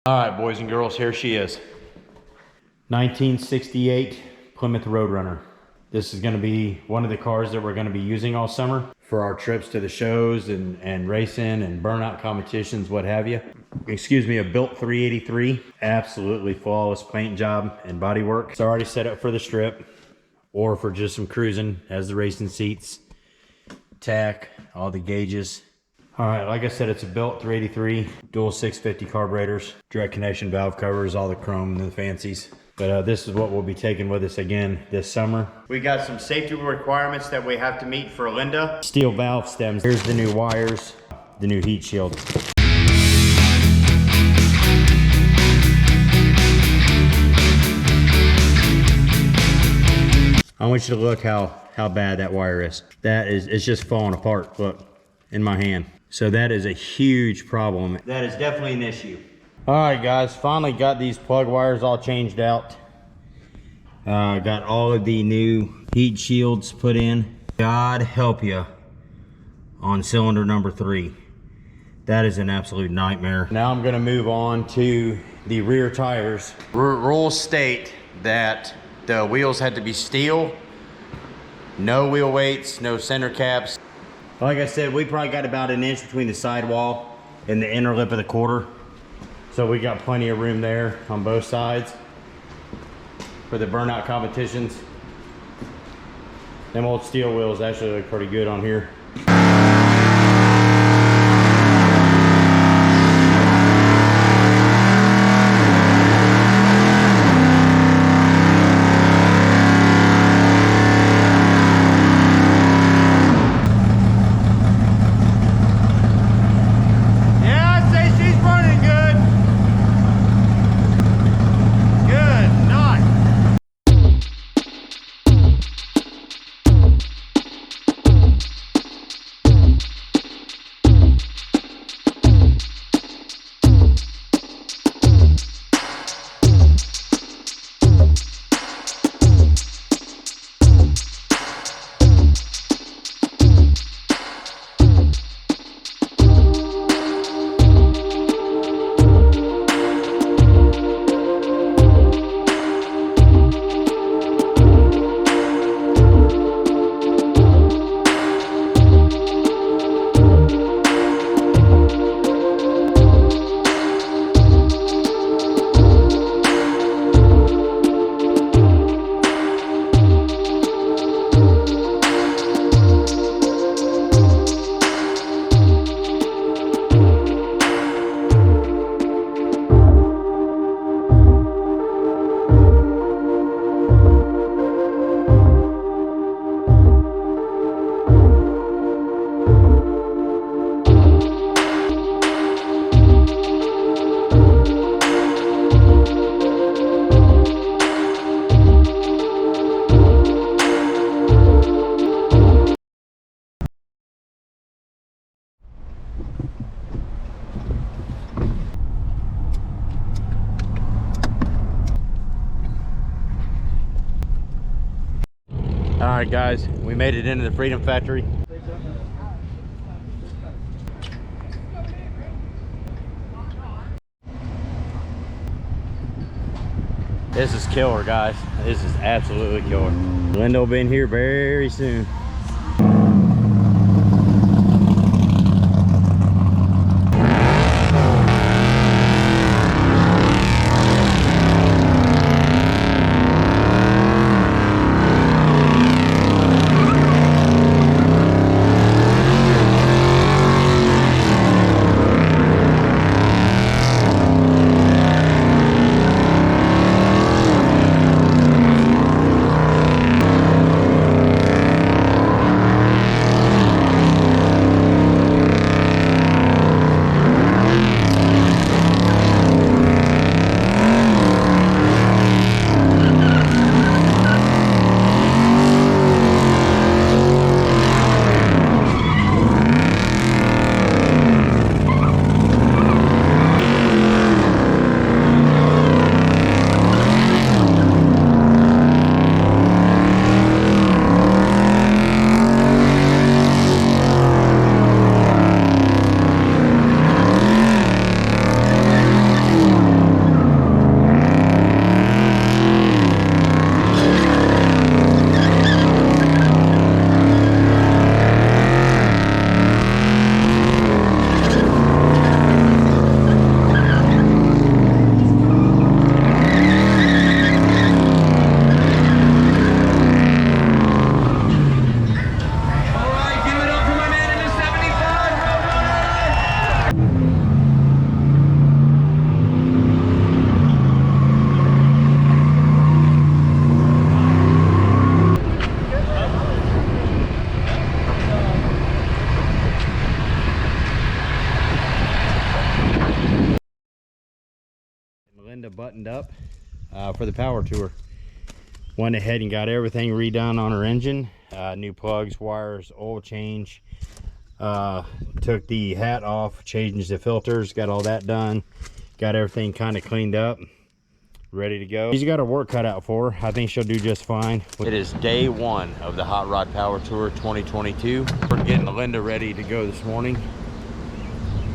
All right, boys and girls, here she is. 1968 Plymouth Roadrunner. This is gonna be one of the cars that we're gonna be using all summer for our trips to the shows and racing and burnout competitions, what have you. Excuse me, a built 383. Absolutely flawless paint job and body work. It's already set up for the strip or for just some cruising. Has the racing seats, tack, all the gauges. All right, like I said, it's a built 383, dual 650 carburetors, direct connection valve covers, all the chrome and the fancies. But this is what we'll be taking with us again this summer. We got some safety requirements that we have to meet for Linda. Steel valve stems. Here's the new wires, the new heat shield. I want you to look how bad that wire is. It's just falling apart, look, in my hand. So that is a huge problem. That is definitely an issue. All right, guys, finally got these plug wires all changed out. Got all of the new heat shields put in. God help you on cylinder number 3. That is an absolute nightmare. Now I'm gonna move on to the rear tires. Rules state that the wheels had to be steel, no wheel weights, no center caps. Like I said, we probably got about an inch between the sidewall and the inner lip of the quarter. So we got plenty of room there on both sides for the burnout competitions. Them old steel wheels actually look pretty good on here. All right, guys, we made it into the Freedom Factory. This is killer, guys. This is absolutely killer. Linda will be in here very soon. Linda buttoned up for the power tour. Went ahead and got everything redone on her engine. New plugs, wires, oil change. Took the hat off, changed the filters, got all that done. Got everything kind of cleaned up, ready to go. She's got her work cut out for her. I think she'll do just fine. It is day one of the Hot Rod Power Tour 2022. We're getting Linda ready to go this morning.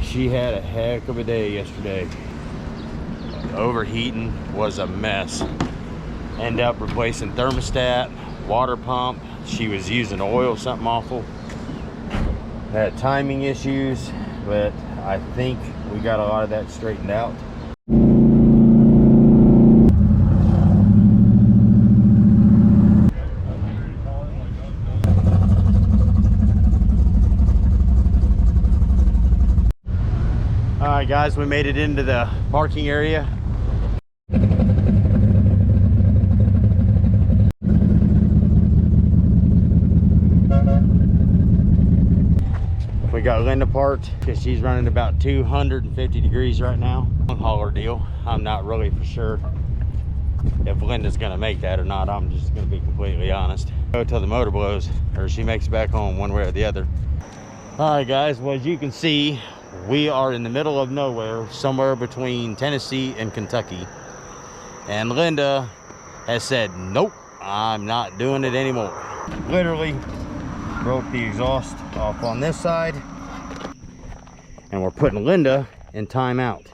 She had a heck of a day yesterday. Overheating was a mess. Ended up replacing thermostat, water pump. She was using oil, something awful. Had timing issues, but I think we got a lot of that straightened out. All right, guys, we made it into the parking area. We got Linda parked because she's running about 250 degrees right now. Long hauler deal. I'm not really for sure if Linda's gonna make that or not. I'm just gonna be completely honest. Go till the motor blows or she makes it back home, one way or the other. All right, guys, well, as you can see, we are in the middle of nowhere, somewhere between Tennessee and Kentucky. And Linda has said, nope, I'm not doing it anymore. Literally broke the exhaust off on this side. And we're putting Linda in timeout.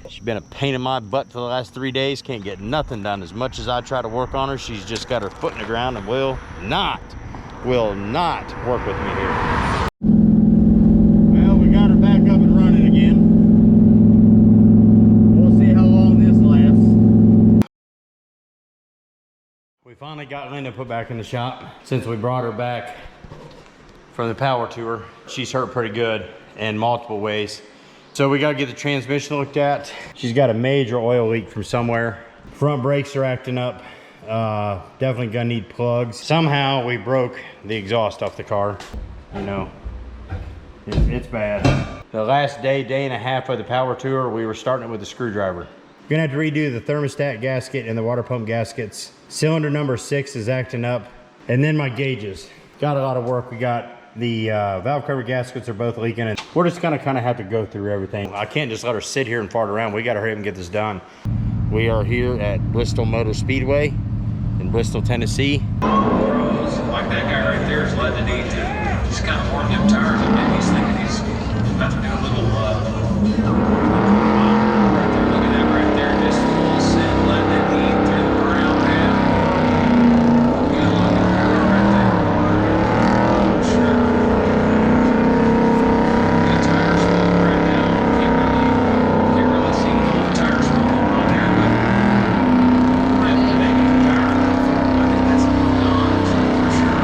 She's been a pain in my butt for the last 3 days. Can't get nothing done. As much as I try to work on her, she's just got her foot in the ground and will not work with me here. Well, we got her back up and running again. We'll see how long this lasts. We finally got Linda put back in the shop since we brought her back from the power tour. She's hurt pretty good in multiple ways. So we gotta get the transmission looked at. She's got a major oil leak from somewhere. Front brakes are acting up. Definitely gonna need plugs. Somehow we broke the exhaust off the car. You know, it's bad. The last day and a half of the power tour, we were starting it with a screwdriver. Gonna have to redo the thermostat gasket and the water pump gaskets. Cylinder number 6 is acting up. And then my gauges. Got a lot of work. We got the valve cover gaskets are both leaking, and we're just gonna kind of have to go through everything. I can't just let her sit here and fart around. We gotta hurry up and get this done. We are here at Bristol Motor Speedway in Bristol, Tennessee. Like that guy right there is letting it eat. He's kind of warming them tires a bit. He's thinking he's about to do a little right there. Look at that right there, just full send, letting it eat through the burnout pad. Good looking right there. Sure. The tire smoke right now. Can't really see the tire smoke on there, but really making the tire. I think that's gone for sure.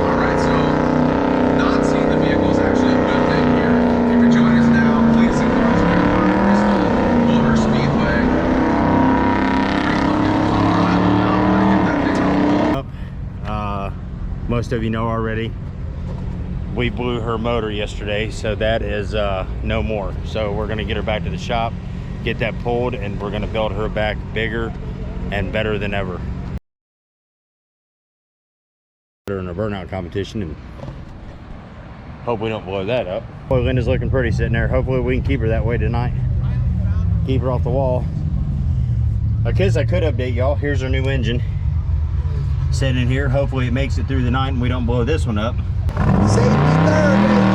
All right, so not seeing the vehicle is actually a good thing here. If you're joining us now, please see cars here at Bristol Motor Speedway. Great looking car. I don't know how to get that thing on. Most of you know already, we blew her motor yesterday, so that is no more. So we're gonna get her back to the shop, get that pulled, and we're gonna build her back bigger and better than ever. Put her in a burnout competition and hope we don't blow that up. Boy, Linda's looking pretty sitting there. Hopefully we can keep her that way tonight. Keep her off the wall. I guess I could update y'all. Here's our new engine sitting in here. Hopefully it makes it through the night and we don't blow this one up. Safety third, baby.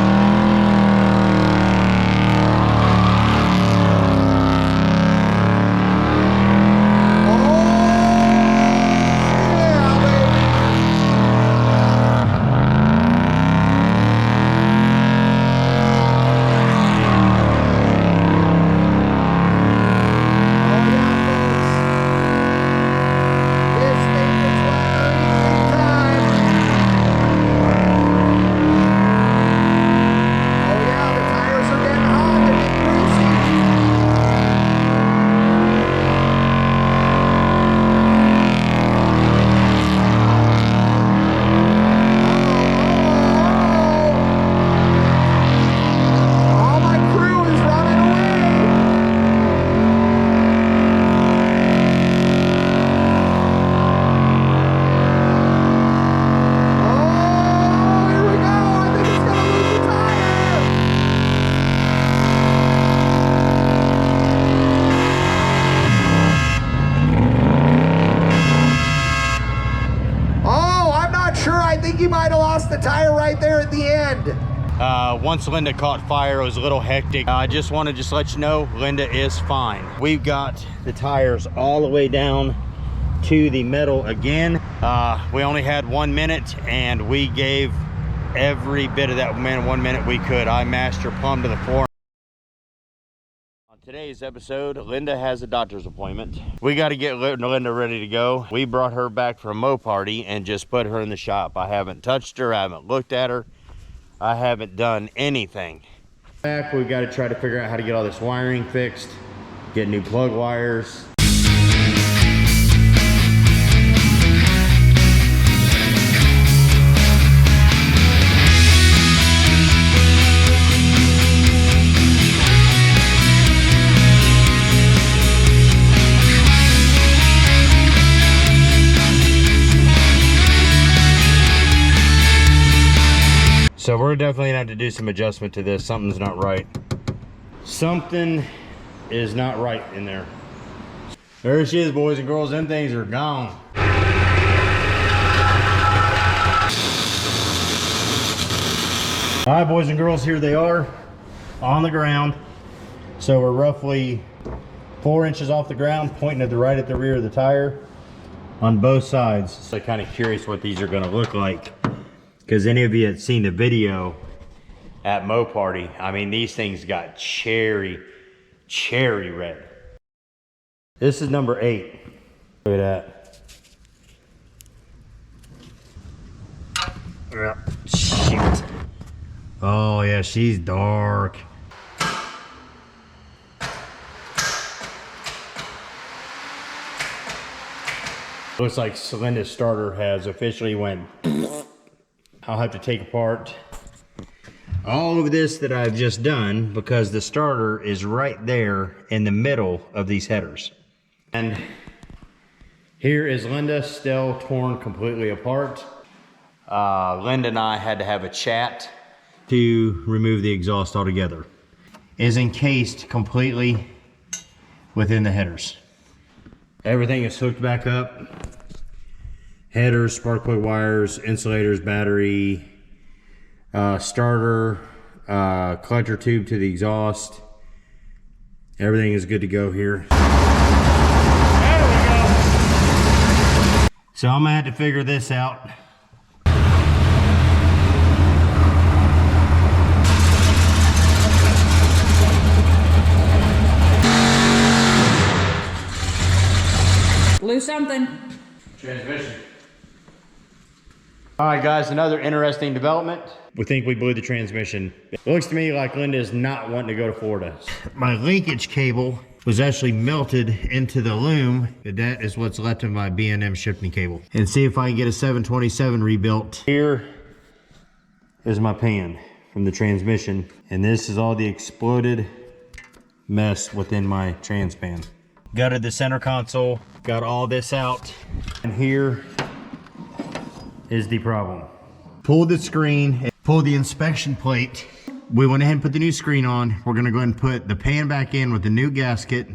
right there at the end. Once Linda caught fire, it was a little hectic. I just want to let you know, Linda is fine. We've got the tires all the way down to the metal again. We only had 1 minute, and we gave every bit of that 1 minute we could. I master plumbed to the floor. On today's episode, Linda has a doctor's appointment. We got to get Linda ready to go. We brought her back from a mow party and just put her in the shop. I haven't touched her, I haven't looked at her, I haven't done anything. Back, we've got to try to figure out how to get all this wiring fixed, get new plug wires. So we're definitely gonna have to do some adjustment to this. Something's not right. Something is not right in there. There she is, boys and girls. Them things are gone. All right, boys and girls, here they are on the ground. So we're roughly 4 inches off the ground, pointing at the rear of the tire on both sides. So kind of curious what these are gonna look like. Because any of you had seen the video at Mow Party, I mean, these things got cherry red. This is number 8. Look at that. Yeah, shoot. Oh yeah, she's dark. Looks like Linda's starter has officially went. I'll have to take apart all of this that I've just done because the starter is right there in the middle of these headers. And here is Linda, still torn completely apart. Linda and I had to have a chat to remove the exhaust altogether. Is encased completely within the headers. Everything is hooked back up. Headers, spark plug wires, insulators, battery, starter, collector tube to the exhaust. Everything is good to go here. There we go. So I'm gonna have to figure this out. Blew something. Transmission. All right, guys, another interesting development. We think we blew the transmission. It looks to me like Linda is not wanting to go to Florida. My linkage cable was actually melted into the loom. That is what's left of my B&M shifting cable. And see if I can get a 727 rebuilt. Here is my pan from the transmission. And this is all the exploded mess within my transpan. Gutted the center console, got all this out. And here is the problem. Pulled the screen, pulled the inspection plate. We went ahead and put the new screen on. We're gonna go ahead and put the pan back in with the new gasket.